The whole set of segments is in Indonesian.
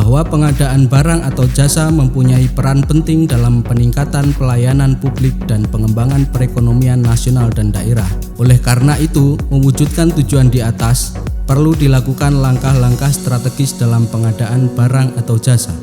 bahwa pengadaan barang atau jasa mempunyai peran penting dalam peningkatan pelayanan publik dan pengembangan perekonomian nasional dan daerah. Oleh karena itu, mewujudkan tujuan di atas, perlu dilakukan langkah-langkah strategis dalam pengadaan barang atau jasa.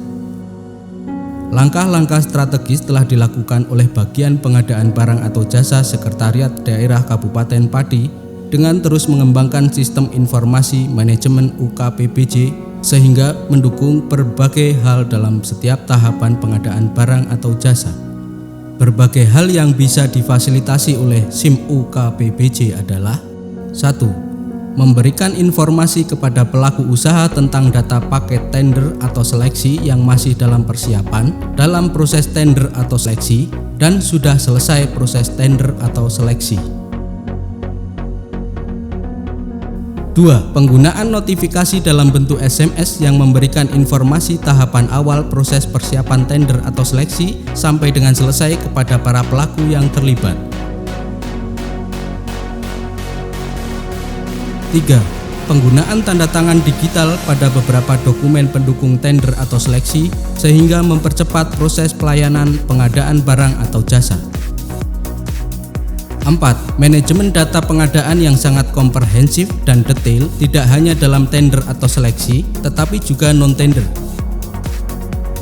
Langkah-langkah strategis telah dilakukan oleh bagian pengadaan barang atau jasa Sekretariat Daerah Kabupaten Pati dengan terus mengembangkan sistem informasi manajemen UKPBJ sehingga mendukung berbagai hal dalam setiap tahapan pengadaan barang atau jasa. Berbagai hal yang bisa difasilitasi oleh SIM UKPBJ adalah 1. Memberikan informasi kepada pelaku usaha tentang data paket tender atau seleksi yang masih dalam persiapan, dalam proses tender atau seleksi, dan sudah selesai proses tender atau seleksi. 2. Penggunaan notifikasi dalam bentuk SMS yang memberikan informasi tahapan awal proses persiapan tender atau seleksi sampai dengan selesai kepada para pelaku yang terlibat. 3. Penggunaan tanda tangan digital pada beberapa dokumen pendukung tender atau seleksi sehingga mempercepat proses pelayanan pengadaan barang atau jasa. 4. Manajemen data pengadaan yang sangat komprehensif dan detail tidak hanya dalam tender atau seleksi, tetapi juga non-tender.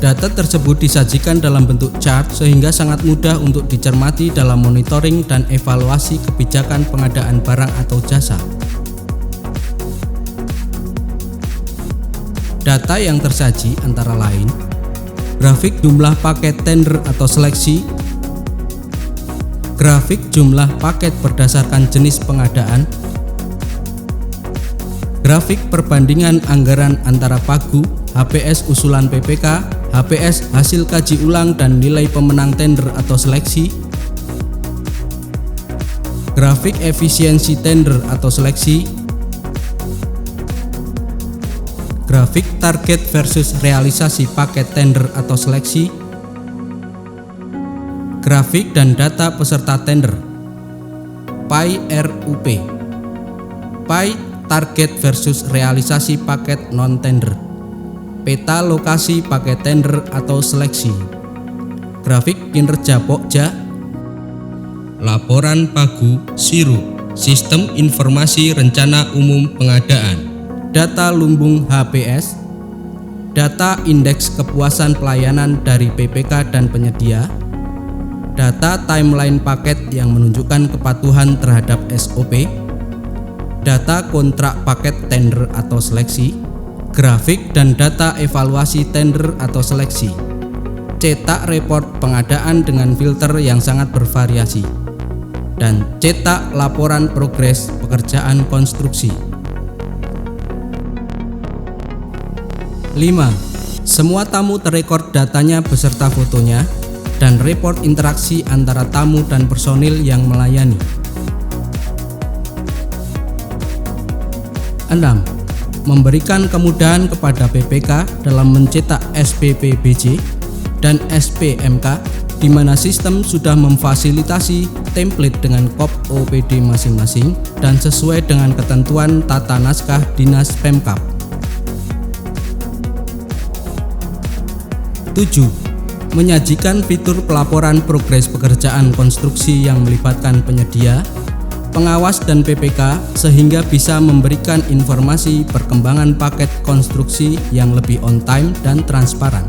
Data tersebut disajikan dalam bentuk chart sehingga sangat mudah untuk dicermati dalam monitoring dan evaluasi kebijakan pengadaan barang atau jasa. Data yang tersaji antara lain grafik jumlah paket tender atau seleksi, grafik jumlah paket berdasarkan jenis pengadaan, grafik perbandingan anggaran antara pagu, HPS usulan PPK, HPS hasil kaji ulang dan nilai pemenang tender atau seleksi, grafik efisiensi tender atau seleksi, grafik target versus realisasi paket tender atau seleksi, grafik dan data peserta tender, PAI RUP, PAI target versus realisasi paket non-tender, peta lokasi paket tender atau seleksi, grafik kinerja Pokja, laporan pagu SIRU, sistem informasi rencana umum pengadaan, data lumbung HPS, data indeks kepuasan pelayanan dari PPK dan penyedia, data timeline paket yang menunjukkan kepatuhan terhadap SOP, data kontrak paket tender atau seleksi, grafik dan data evaluasi tender atau seleksi, cetak report pengadaan dengan filter yang sangat bervariasi, dan cetak laporan progres pekerjaan konstruksi. 5. Semua tamu terekord datanya beserta fotonya dan report interaksi antara tamu dan personil yang melayani. 6. Memberikan kemudahan kepada PPK dalam mencetak SPPBJ dan SPMK di mana sistem sudah memfasilitasi template dengan kop OPD masing-masing dan sesuai dengan ketentuan tata naskah Dinas Pemkab. 7. Menyajikan fitur pelaporan progres pekerjaan konstruksi yang melibatkan penyedia, pengawas dan PPK sehingga bisa memberikan informasi perkembangan paket konstruksi yang lebih on time dan transparan.